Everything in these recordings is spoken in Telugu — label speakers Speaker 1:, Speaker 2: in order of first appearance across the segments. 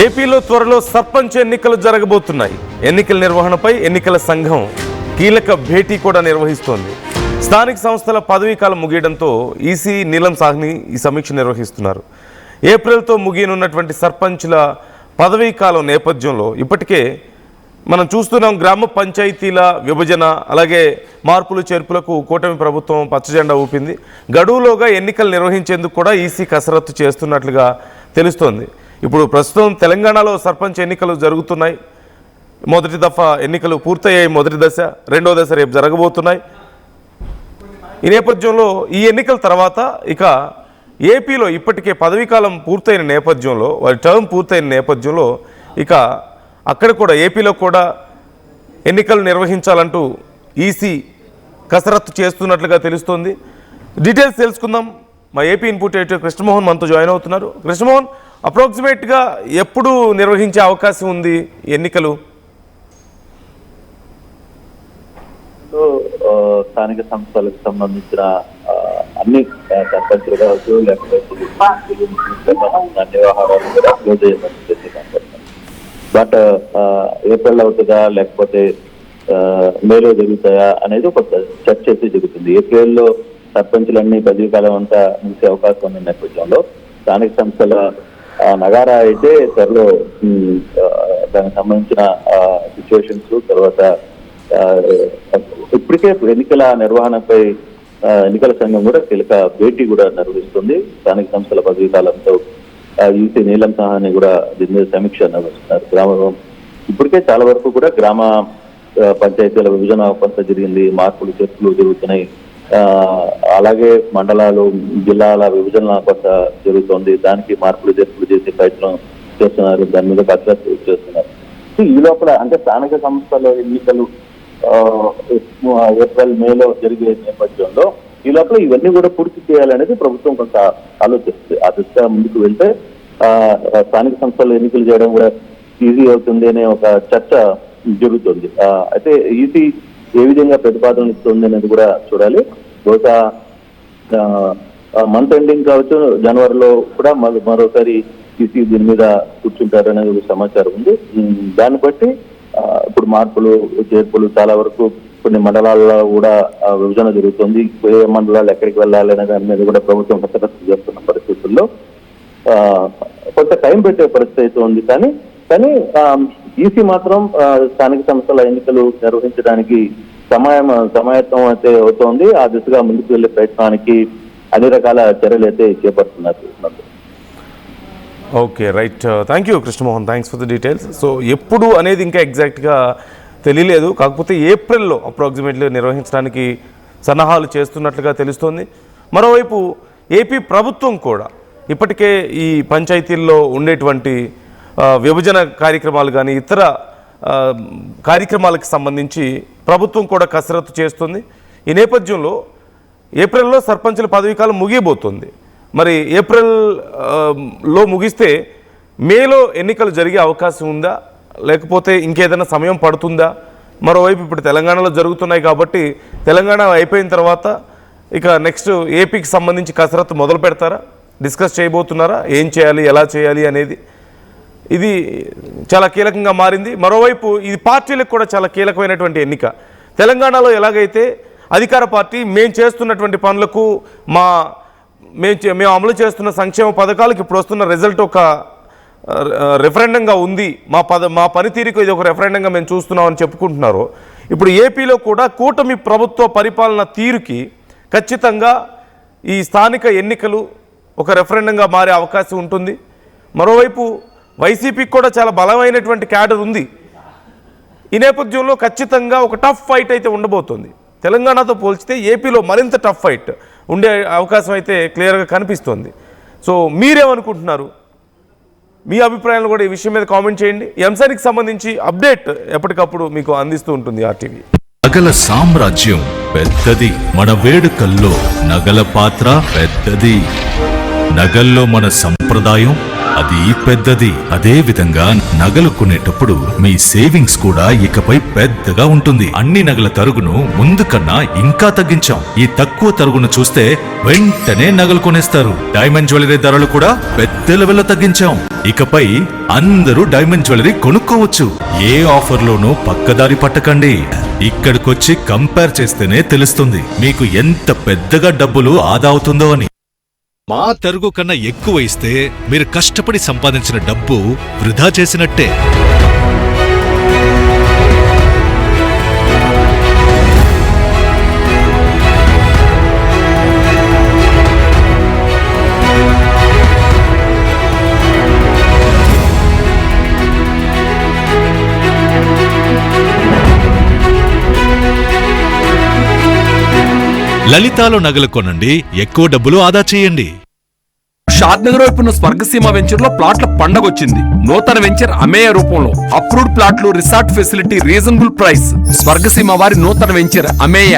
Speaker 1: ఏపీలో త్వరలో సర్పంచ్ ఎన్నికలు జరగబోతున్నాయి. ఎన్నికల నిర్వహణపై ఎన్నికల సంఘం కీలక భేటీ కూడా నిర్వహిస్తోంది. స్థానిక సంస్థల పదవీకాలం ముగియడంతో ఈసీ నీలం సాహ్ని ఈ సమీక్ష నిర్వహిస్తున్నారు. ఏప్రిల్తో ముగియనున్నటువంటి సర్పంచ్ల పదవీకాలం నేపథ్యంలో ఇప్పటికే మనం చూస్తున్నాం గ్రామ పంచాయతీల విభజన అలాగే మార్పులు చేర్పులకు కూటమి ప్రభుత్వం పచ్చజెండా ఊపింది. గడువులోగా ఎన్నికలు నిర్వహించేందుకు కూడా ఈసీ కసరత్తు చేస్తున్నట్లుగా తెలుస్తోంది. ఇప్పుడు ప్రస్తుతం తెలంగాణలో సర్పంచ్ ఎన్నికలు జరుగుతున్నాయి. మొదటి దఫా ఎన్నికలు పూర్తయ్యాయి. మొదటి దశ, రెండో దశ రేపు జరగబోతున్నాయి. ఈ నేపథ్యంలో ఈ ఎన్నికల తర్వాత ఇక ఏపీలో ఇప్పటికే పదవీకాలం పూర్తయిన నేపథ్యంలో, వారి టర్మ్ పూర్తయిన నేపథ్యంలో ఇక అక్కడ కూడా ఏపీలో కూడా ఎన్నికలు నిర్వహించాలంటూ ఈసీ కసరత్తు చేస్తున్నట్లుగా తెలుస్తోంది. డీటెయిల్స్ తెలుసుకుందాం. మా ఏపీ ఇన్పుట్ ఎడిటర్ కృష్ణమోహన్ మనతో జాయిన్ అవుతున్నారు. కృష్ణమోహన్, అప్రాక్సిమేట్గా ఎప్పుడు నిర్వహించే అవకాశం ఉంది ఎన్నికలు?
Speaker 2: స్థానిక సంస్థలకు సంబంధించిన అన్ని సర్పంచులు కావచ్చు, లేకపోతే అన్ని వ్యవహారాలు కూడా క్లోజ్ అయ్యే. బట్ ఏప్రిల్ అవుతుందా లేకపోతే మేలో జరుగుతాయా అనేది ఒక చర్చ అయితే జరుగుతుంది. ఏప్రిల్లో సర్పంచులన్నీ పదవీకాలం అంతా ముగిసే అవకాశం ఉన్న నేపథ్యంలో స్థానిక సంస్థల నగారా అయితే త్వరలో దానికి సంబంధించిన సిచ్యువేషన్స్, తర్వాత ఇప్పటికే ఎన్నికల నిర్వహణపై ఎన్నికల సంఘం కూడా కీలక భేటీ కూడా నిర్వహిస్తుంది. స్థానిక సంస్థల పదవీకాలంతో ఈసీ నీలం సాహ్ని కూడా దీని మీద సమీక్ష నిర్వహిస్తున్నారు. గ్రామం ఇప్పటికే చాలా వరకు కూడా గ్రామ పంచాయతీల విభజన కొంత జరిగింది, మార్పులు చేర్పులు జరుగుతున్నాయి. అలాగే మండలాలు, జిల్లాల విభజన కొంత జరుగుతోంది. దానికి మార్పులు చేర్పులు చేసే ప్రయత్నం చేస్తున్నారు. దాని మీద కసరత్తు చేస్తున్నారు. ఈ లోపల అంటే స్థానిక సంస్థల ఎన్నికలు ఏప్రిల్ మేలో జరిగే నేపథ్యంలో ఈ లోపల ఇవన్నీ కూడా పూర్తి చేయాలనేది ప్రభుత్వం కొంత ఆలోచిస్తుంది. ఆ దిశగా ముందుకు వెళ్తే స్థానిక సంస్థలు ఎన్నికలు చేయడం కూడా ఈజీ అవుతుంది అనే ఒక చర్చ జరుగుతుంది. అయితే ఈసీ ఏ విధంగా ప్రతిపాదనలు ఇస్తుంది అనేది కూడా చూడాలి. బహుశా మంత్ ఎండింగ్ కావచ్చు, జనవరిలో కూడా మరోసారి ఈసీ దీని మీద కూర్చుంటారు అనేది సమాచారం ఉంది. దాన్ని బట్టి ఇప్పుడు మార్పులు చేర్పులు చాలా వరకు కొన్ని మండలాల్లో కూడా విభజన జరుగుతుంది. ఏ మండలాలు ఎక్కడికి వెళ్ళాలి అనే దాని మీద కూడా ప్రభుత్వం కసరత్తు చేస్తున్న పరిస్థితుల్లో కొంత టైం పెట్టే పరిస్థితి అయితే ఉంది. కానీ ఈసీ మాత్రం స్థానిక సంస్థల ఎన్నికలు నిర్వహించడానికి సమాయత్తం అయితే అవుతోంది. ఆ దిశగా ముందుకు వెళ్లే ప్రయత్నానికి అన్ని రకాల చర్యలు అయితే చేపడుతున్నారు.
Speaker 1: Okay, right. Thank you Krishnamohan, thanks for the details. So ఎప్పుడు అనేది ఇంకా ఎగ్జాక్ట్గా తెలియలేదు. కాకపోతే ఏప్రిల్లో అప్రాక్సిమేట్లీ నిర్వహించడానికి సన్నాహాలు చేస్తున్నట్లుగా తెలుస్తోంది. మరోవైపు ఏపీ ప్రభుత్వం కూడా ఇప్పటికే ఈ పంచాయతీల్లో ఉండేటువంటి విభజన కార్యక్రమాలు కానీ ఇతర కార్యక్రమాలకు సంబంధించి ప్రభుత్వం కూడా కసరత్తు చేస్తుంది. ఈ నేపథ్యంలో ఏప్రిల్లో సర్పంచుల పదవీకాలం ముగియబోతుంది. మరి ఏప్రిల్లో ముగిస్తే మేలో ఎన్నికలు జరిగే అవకాశం ఉందా, లేకపోతే ఇంకేదైనా సమయం పడుతుందా? మరోవైపు ఇప్పుడు తెలంగాణలో జరుగుతున్నాయి కాబట్టి తెలంగాణ అయిపోయిన తర్వాత ఇక నెక్స్ట్ ఏపీకి సంబంధించి కసరత్తు మొదలు పెడతారా, డిస్కస్ చేయబోతున్నారా, ఏం చేయాలి, ఎలా చేయాలి అనేది? ఇది చాలా కీలకంగా మారింది. మరోవైపు ఇది పార్టీలకు కూడా చాలా కీలకమైనటువంటి ఎన్నిక. తెలంగాణలో ఎలాగైతే అధికార పార్టీ మేము చేస్తున్నటువంటి పనులకు మేము అమలు చేస్తున్న సంక్షేమ పథకాలకు ఇప్పుడు వస్తున్న రిజల్ట్ ఒక రెఫరెండంగా ఉంది, మా పనితీరుకు ఇది ఒక రెఫరెండంగా మేము చూస్తున్నామని చెప్పుకుంటున్నారు. ఇప్పుడు ఏపీలో కూడా కూటమి ప్రభుత్వ పరిపాలన తీరుకి ఖచ్చితంగా ఈ స్థానిక ఎన్నికలు ఒక రెఫరెండంగా మారే అవకాశం ఉంటుంది. మరోవైపు వైసీపీకి కూడా చాలా బలమైనటువంటి క్యాడర్ ఉంది. ఈ నేపథ్యంలో ఖచ్చితంగా ఒక టఫ్ ఫైట్ అయితే ఉండబోతుంది. తెలంగాణతో పోల్చితే ఏపీలో మరింత టఫ్ ఫైట్ ఉండే అవకాశం అయితే క్లియర్గా కనిపిస్తోంది. సో మీరేమనుకుంటున్నారు? మీ అభిప్రాయాలు కూడా ఈ విషయం మీద కామెంట్ చేయండి. ఈ అంశానికి సంబంధించి అప్డేట్ ఎప్పటికప్పుడు మీకు అందిస్తూ ఉంటుంది RTV.
Speaker 3: నగల సామ్రాజ్యం పెద్దది, మన వేడుకల్లో నగల పాత్ర పెద్దది. నగల్లో మన సంప్రదాయం అది పెద్దది. అదే విధంగా నగలు కొనేటప్పుడు మీ సేవింగ్స్ కూడా ఇకపై పెద్దగా ఉంటుంది. అన్ని నగల తరుగును ముందు కన్నా ఇంకా తగ్గించాం. ఈ తక్కువ తరుగును చూస్తే వెంటనే నగలు కొనేస్తారు. డైమండ్ జ్యువెలరీ ధరలు కూడా పెద్ద లెవెల్లో తగ్గించాం. ఇకపై అందరూ డైమండ్ జ్యువెలరీ కొనుక్కోవచ్చు. ఏ ఆఫర్లోనూ పక్కదారి పట్టకండి. ఇక్కడికొచ్చి కంపేర్ చేస్తేనే తెలుస్తుంది మీకు ఎంత పెద్దగా డబ్బులు ఆదా అవుతుందో అని.
Speaker 4: మా తరుగు కన్నా ఎక్కువ ఇస్తే మీరు కష్టపడి సంపాదించిన డబ్బు వృధా చేసినట్టే. లలితాలో నగలు కొనండి, ఎక్కువ డబ్బులు ఆదా చేయండి.
Speaker 5: షాద్నగర్ వైపు ఉన్న స్వర్గసీమ వెంచర్ లో ప్లాట్ల పండగొచ్చింది. నూతన వెంచర్ అమేయ రూపంలో అప్రూవ్డ్ ప్లాట్లు, resort facility, reasonable price. Swargaseema వారి నూతన వెంచర్ అమేయ.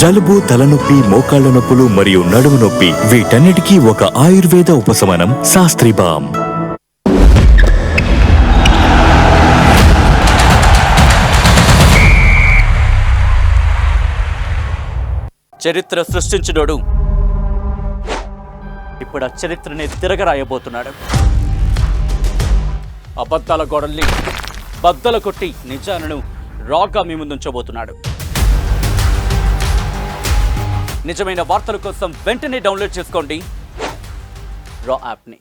Speaker 6: జలుబు, తలనొప్పి, మోకాళ్ల నొప్పులు మరియు నడుము నొప్పి వీటన్నిటికీ ఒక ఆయుర్వేద ఉపశమనం శాస్త్రీ బామ్.
Speaker 7: చరిత్ర సృష్టించినోడు ఇప్పుడు ఆ చరిత్రని తిరగరాయబోతున్నాడు. అబద్ధాల గోడల్ని బద్దలు కొట్టి నిజాలను రాగా మీ ముందుంచబోతున్నాడు. నిజమైన వార్తల కోసం వెంటనే డౌన్లోడ్ చేసుకోండి రా యాప్ని.